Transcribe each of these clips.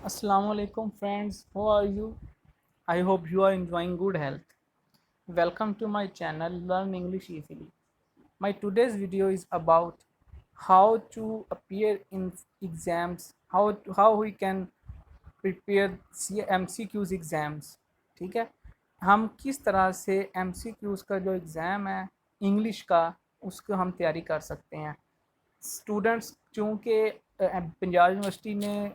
Assalamualaikum friends, how are you? I hope you are enjoying good health. Welcome to my channel Learn English Easily. My today's video is about how to appear in exams, how we can prepare MCQs exams. ठीक है, हम किस तरह से MCQs का जो exam है English का उसको हम तैयारी कर सकते हैं। स्टूडेंट्स चूँकि पंजाब यूनिवर्सिटी ने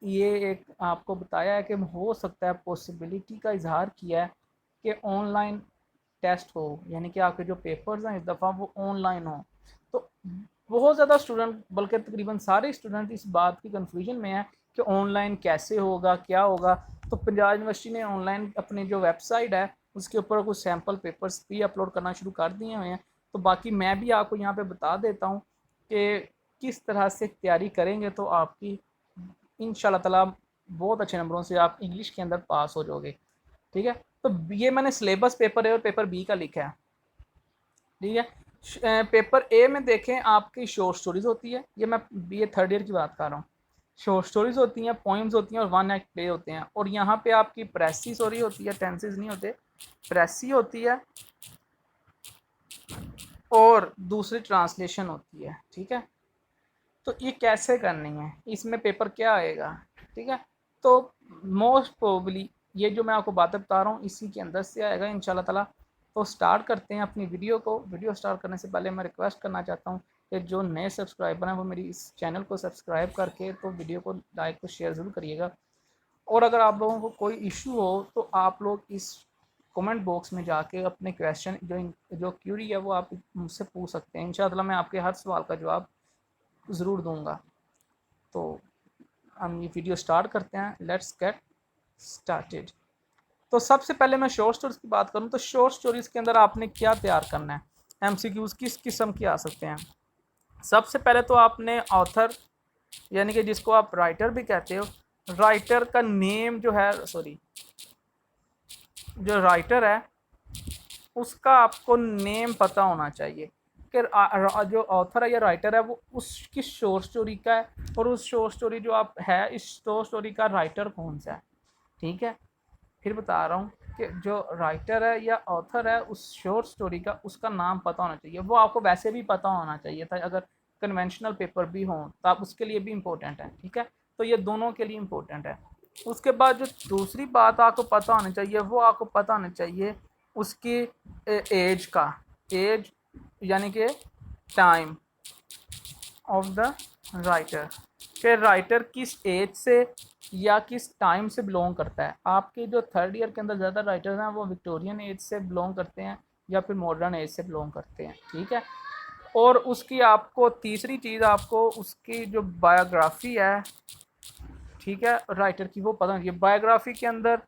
ये एक आपको बताया है कि हो सकता है, पॉसिबिलिटी का इजहार किया है कि ऑनलाइन टेस्ट हो, यानी कि आपके जो पेपर्स हैं इस दफ़ा वो ऑनलाइन हो। तो बहुत ज़्यादा स्टूडेंट, बल्कि तकरीबन सारे स्टूडेंट इस बात की कन्फ्यूजन में है कि ऑनलाइन कैसे होगा, क्या होगा। तो पंजाब यूनिवर्सिटी ने ऑनलाइन अपनी जो वेबसाइट है उसके ऊपर कुछ सैम्पल पेपर्स भी अपलोड करना शुरू कर दिए हुए हैं। तो बाकी मैं भी आपको यहाँ पे बता देता हूँ कि किस तरह से तैयारी करेंगे तो आपकी इंशाल्लाह ताला बहुत अच्छे नंबरों से आप इंग्लिश के अंदर पास हो जाओगे। ठीक है, तो ये मैंने सिलेबस पेपर ए और पेपर बी का लिखा है। ठीक है, पेपर ए में देखें आपकी शॉर्ट स्टोरीज होती है, ये मैं बी ए थर्ड ईयर की बात कर रहा हूँ। शॉर्ट स्टोरीज होती हैं, पोइम्स होती हैं और वन एक्ट प्ले होते हैं। और यहाँ पे आपकी प्रेसी सॉरी होती है, टेंसेज नहीं होते, प्रेसी होती है और दूसरी ट्रांसलेशन होती है। ठीक है, तो ये कैसे करनी है, इसमें पेपर क्या आएगा। ठीक है, तो मोस्ट प्रोबेबली ये जो मैं आपको बातें बता रहा हूँ इसी के अंदर से आएगा इंशाल्लाह ताला। तो स्टार्ट करते हैं अपनी वीडियो को। वीडियो स्टार्ट करने से पहले मैं रिक्वेस्ट करना चाहता हूँ कि जो नए सब्सक्राइबर हैं वो मेरी इस चैनल को सब्सक्राइब करके तो वीडियो को लाइक को शेयर ज़रूर करिएगा। और अगर आप लोगों को कोई इशू हो तो आप लोग इस कमेंट बॉक्स में जाके अपने क्वेश्चन जो क्यूरी है वो आप मुझसे पूछ सकते हैं। इंशाल्लाह मैं आपके हर सवाल का जवाब ज़रूर दूंगा। तो हम ये वीडियो स्टार्ट करते हैं, लेट्स गेट स्टार्टेड। तो सबसे पहले मैं शॉर्ट स्टोरीज की बात करूं तो शॉर्ट स्टोरीज के अंदर आपने क्या तैयार करना है। एमसीक्यूज किस किस्म के आ सकते हैं। सबसे पहले तो आपने ऑथर, यानी कि जिसको आप राइटर भी कहते हो, राइटर का नेम जो है, सॉरी, जो राइटर है उसका आपको नेम पता होना चाहिए कि जो ऑथर है या राइटर है वो उस किस शॉर्ट स्टोरी का है, और उस शॉर्ट स्टोरी जो आप है इस शॉर्ट स्टोरी का राइटर कौन सा है। ठीक है, फिर बता रहा हूँ कि जो राइटर है या ऑथर है उस शॉर्ट स्टोरी का उसका नाम पता होना चाहिए। वो आपको वैसे भी पता होना चाहिए था अगर कन्वेंशनल पेपर भी हों, तो आप उसके लिए भी इम्पोर्टेंट है। ठीक है, तो ये दोनों के लिए इम्पोर्टेंट है। उसके बाद जो दूसरी बात आपको पता होनी चाहिए वो आपको पता होना चाहिए उसकी एज का, एज यानी कि टाइम ऑफ द राइटर, कि राइटर किस एज से या किस टाइम से बिलोंग करता है। आपके जो थर्ड ईयर के अंदर ज़्यादा राइटर्स हैं वो विक्टोरियन एज से बिलोंग करते हैं या फिर मॉडर्न एज से बिलोंग करते हैं। ठीक है, और उसकी आपको तीसरी चीज़ आपको उसकी जो बायोग्राफी है, ठीक है, राइटर की, वो पता होनी चाहिए। बायोग्राफी के अंदर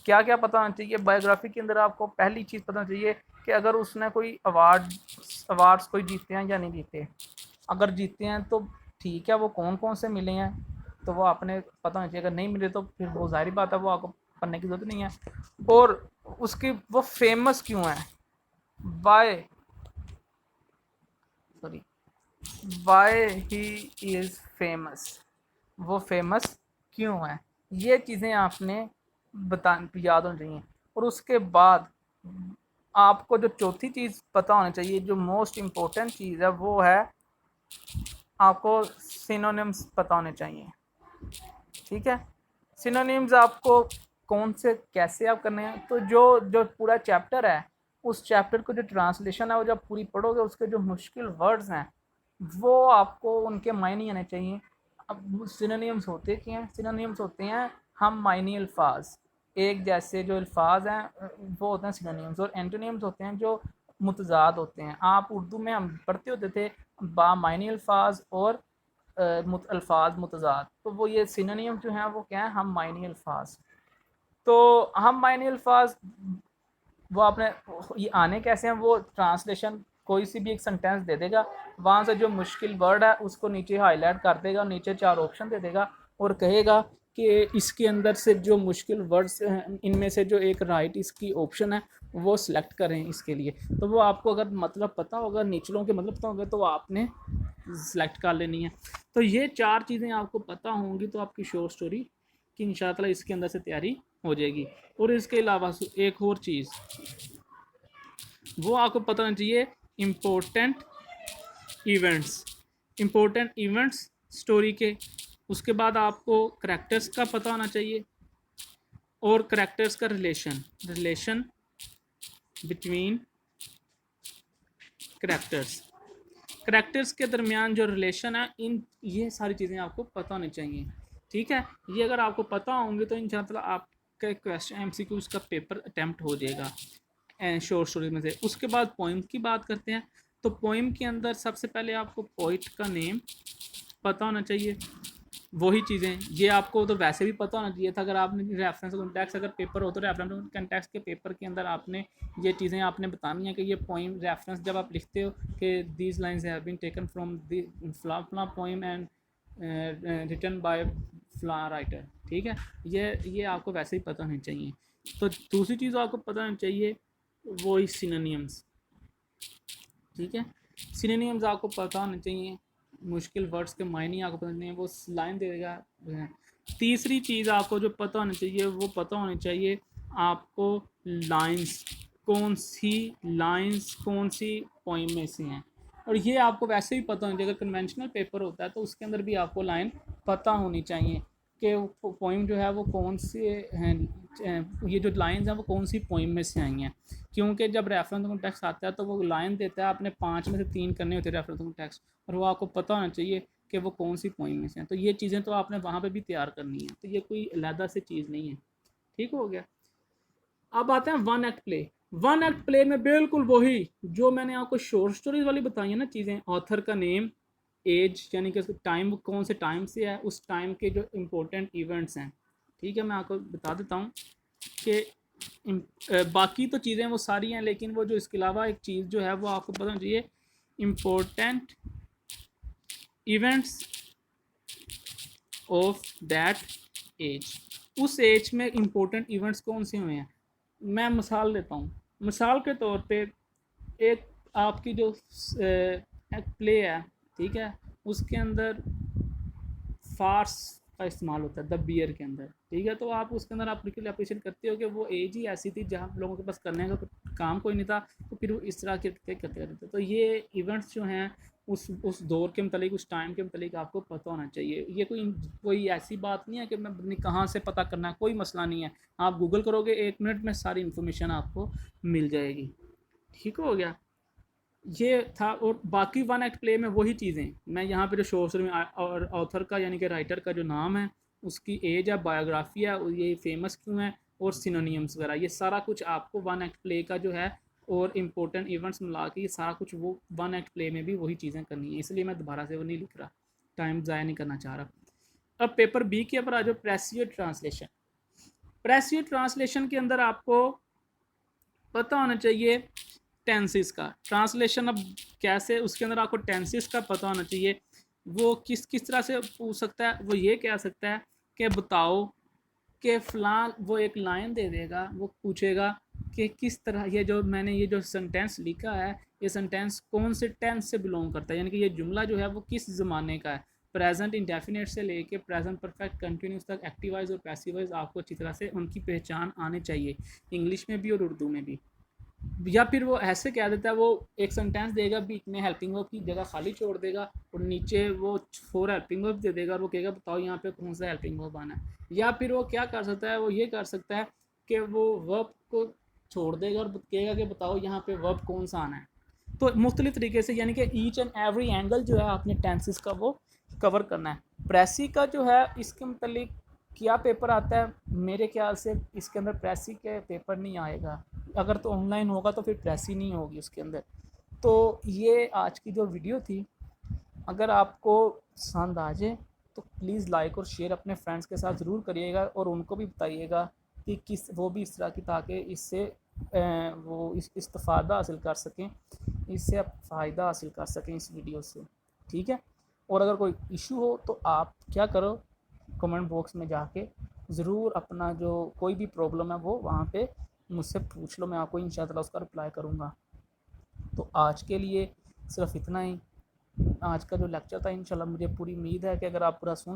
क्या क्या पता होना चाहिए। बायोग्राफी के अंदर आपको पहली चीज़ पता होनी चाहिए कि अगर उसने कोई अवार्ड्स कोई जीते हैं या नहीं जीते। अगर जीते हैं तो ठीक है, वो कौन कौन से मिले हैं तो वो आपने पता होना चाहिए। अगर नहीं मिले तो फिर वो ज़ाहिर बात है वो आपको पढ़ने की ज़रूरत नहीं है। और उसकी वो फेमस क्यों है, why, sorry, why he is famous, वो फेमस क्यों है, ये चीज़ें आपने बता याद होनी चाहिए। और उसके बाद आपको जो चौथी चीज़ पता होनी चाहिए, जो मोस्ट इम्पोर्टेंट चीज़ है, वो है आपको सिनोनिम्स पता होने चाहिए। ठीक है, सिनोनिम्स आपको कौन से कैसे आप करने हैं, तो जो जो पूरा चैप्टर है उस चैप्टर को जो ट्रांसलेशन है वो जब पूरी पढ़ोगे उसके जो मुश्किल वर्ड्स हैं वो आपको उनके मायने आने चाहिए। अब सिनोनिम्स होते क्या हैं, सिनोनिम्स होते हैं हम मायनी अल्फाज, एक जैसे जो अल्फाज हैं वो होते हैं सिनोनिम्स। और एंटोनिम्स होते हैं जो मुतजाद होते हैं। आप उर्दू में हम पढ़ते होते थे बा मायनी अल्फाज और अल्फाज मुतजाद, तो वो ये सिनोनिम जो हैं वो क्या है, हम मायनी अल्फाज। तो हम मायनी अल्फाज वो आपने ये आने कैसे हैं, वो ट्रांसलेशन कोई सी भी एक सेंटेंस दे देगा, वहाँ से जो मुश्किल वर्ड है उसको नीचे हाईलाइट कर देगा, नीचे चार ऑप्शन दे देगा और कहेगा कि इसके अंदर से जो मुश्किल वर्ड्स हैं इनमें से जो एक राइट इसकी ऑप्शन है वो सिलेक्ट करें इसके लिए। तो वो आपको अगर मतलब पता होगा, निचलों के मतलब पता होगा, तो आपने सिलेक्ट कर लेनी है। तो ये 4 चीज़ें आपको पता होंगी तो आपकी शॉर्ट स्टोरी की इंशाल्लाह इसके अंदर से तैयारी हो जाएगी। और इसके अलावा एक और चीज़ वो आपको पता होना चाहिए, important events. Important events story के, उसके बाद आपको करैक्टर्स का पता होना चाहिए और करैक्टर्स का रिलेशन बिटवीन करैक्टर्स के दरमियान जो रिलेशन है, इन ये सारी चीज़ें आपको पता होनी चाहिए। ठीक है, ये अगर आपको पता होंगे तो इंशाल्लाह आपका क्वेश्चन एमसीक्यूज का पेपर अटैम्प्ट हो जाएगा शॉर्ट स्टोरी में से। उसके बाद पोइम की बात करते हैं। तो पोइम के अंदर सबसे पहले आपको पोइट का नेम पता होना चाहिए। वही चीज़ें ये आपको तो वैसे भी पता होना चाहिए था, अगर आपने रेफरेंस कॉन्टेक्स्ट अगर पेपर हो तो रेफरेंस कॉन्टेक्स्ट के पेपर के अंदर आपने ये चीज़ें आपने बतानी है कि ये पोइम रेफरेंस जब आप लिखते हो कि these lines have been taken from the blah poem and written by blah writer. ठीक है, ये आपको वैसे ही पता होनी चाहिए। तो दूसरी चीज़ आपको पता होनी चाहिए वो ही सिनोनिम्स। ठीक है, सिनोनिम्स आपको पता होने चाहिए, मुश्किल वर्ड्स के मायने आपको पता नहीं है, वो लाइन दे देगा। तीसरी चीज़ आपको जो पता होनी चाहिए वो पता होनी चाहिए आपको लाइंस, कौन सी पोइम में से हैं। और ये आपको वैसे भी पता होनी चाहिए, अगर कन्वेंशनल पेपर होता है तो उसके अंदर भी आपको लाइन पता होनी चाहिए कि पोइम जो है वो कौन से हैं, ये जो लाइंस हैं वो कौन सी पोइम में से आई हैं। क्योंकि जब रेफरेंस कॉन्टेक्स्ट आता है तो वो लाइन देता है, आपने 5 में से 3 करने होते हैं रेफरेंस कॉन्टेक्स्ट, और वो आपको पता होना चाहिए कि वो कौन सी पोइम में से हैं। तो ये चीज़ें तो आपने वहाँ पे भी तैयार करनी है, तो ये कोई अलहदा से चीज़ नहीं है। ठीक हो गया। अब आते हैं one act play. One act play में बिल्कुल वही जो मैंने आपको शॉर्ट स्टोरीज वाली बताई है ना चीज़ें, ऑथर का नेम, एज यानी कि टाइम कौन से टाइम से है, उस टाइम के जो इम्पोर्टेंट इवेंट्स हैं। ठीक है, मैं आपको बता देता हूँ कि बाकी तो चीज़ें वो सारी हैं, लेकिन वो जो इसके अलावा एक चीज़ जो है वो आपको पता होना चाहिए, important events of that age. उस एज में इम्पोर्टेंट इवेंट्स कौन से हुए हैं। मैं मिसाल देता हूँ, मिसाल के तौर पे एक आपकी जो एक प्ले है, ठीक है, उसके अंदर फार्स का इस्तेमाल होता है द बियर के अंदर। ठीक है, तो आप उसके अंदर आप बिल्कुल अप्रिशिएट करते हो कि वो एज ही ऐसी थी जहाँ लोगों के पास करने का काम कोई नहीं था, तो फिर वो इस तरह के करते रहते। तो ये इवेंट्स जो हैं उस दौर के मतलब उस टाइम के मतलब आपको पता होना चाहिए। ये कोई ऐसी बात नहीं है कि मैं कहाँ से पता करना है, कोई मसला नहीं है। आप गूगल करोगे 1 मिनट में सारी इन्फॉर्मेशन आपको मिल जाएगी। ठीक हो गया, ये था। और बाकी वन एक्ट प्ले में वही चीज़ें मैं यहाँ पे जो शोर्स में और ऑथर का यानी कि राइटर का जो नाम है, उसकी एज है, बायोग्राफी है, ये फेमस क्यों है, और सिनोनियम्स वगैरह, ये सारा कुछ आपको वन एक्ट प्ले का जो है और इम्पोर्टेंट इवेंट्स मिला के ये सारा कुछ वो वन एक्ट प्ले में भी वही चीज़ें करनी है। इसलिए मैं दोबारा से वो नहीं लिख रहा, टाइम ज़ाया नहीं करना चाह रहा। अब पेपर बी के ऊपर आ जाओ, प्रेसियो ट्रांसलेशन। प्रेसियो ट्रांसलेशन के अंदर आपको पता होना चाहिए टेंसेस का ट्रांसलेशन। अब कैसे, उसके अंदर आपको टेंसेस का पता होना चाहिए। वो किस किस तरह से पूछ सकता है, वो ये कह सकता है कि बताओ कि फ़लाँ, वो एक लाइन दे देगा, वो पूछेगा कि किस तरह ये जो मैंने ये जो सेंटेंस लिखा है, ये सेंटेंस कौन से टेंस से बिलोंग करता है, यानी कि ये जुमला जो है वो किस ज़माने का है। प्रेजेंट इंडेफिनिट से लेके प्रेजेंट परफेक्ट कंटिन्यूस तक एक्टिव वॉइस और पैसिव वॉइस आपको अच्छी तरह से उनकी पहचान आनी चाहिए, इंग्लिश में भी और उर्दू में भी। या फिर वो ऐसे कह देता है, वो एक सेंटेंस देगा, बीच में हेल्पिंग वर्ब की जगह खाली छोड़ देगा और नीचे वो 4 हेल्पिंग वर्ब दे देगा और वो कहेगा बताओ यहाँ पे कौन सा हेल्पिंग वर्ब आना है। या फिर वो क्या कर सकता है, वो ये कर सकता है कि वो वर्ब को छोड़ देगा और कहेगा कि बताओ यहाँ पे वर्ब कौन सा आना है। तो मुख्तलिफ तरीके से, यानी कि ईच एंड एवरी एंगल जो है आपने टेंसेस का वो कवर करना है। प्रेसी का जो है इसके मतलब क्या पेपर आता है, मेरे ख्याल से इसके अंदर प्रेसी के पेपर नहीं आएगा, अगर तो ऑनलाइन होगा तो फिर प्रेसी नहीं होगी उसके अंदर। तो ये आज की जो वीडियो थी, अगर आपको पसंद आ जाए तो प्लीज़ लाइक और शेयर अपने फ्रेंड्स के साथ ज़रूर करिएगा और उनको भी बताइएगा कि किस वो भी इस तरह की, ताकि इससे वो इस्तेफ़ादा हासिल कर सकें, इससे आप फ़ायदा हासिल कर सकें इस वीडियो से। ठीक है, और अगर कोई इशू हो तो आप क्या करो, कमेंट बॉक्स में जाके ज़रूर अपना जो कोई भी प्रॉब्लम है वो वहाँ पे मुझसे पूछ लो, मैं आपको इंशाल्लाह उसका रिप्लाई करूँगा। तो आज के लिए सिर्फ इतना ही। आज का जो लेक्चर था इंशाल्लाह मुझे पूरी उम्मीद है कि अगर आप पूरा सुन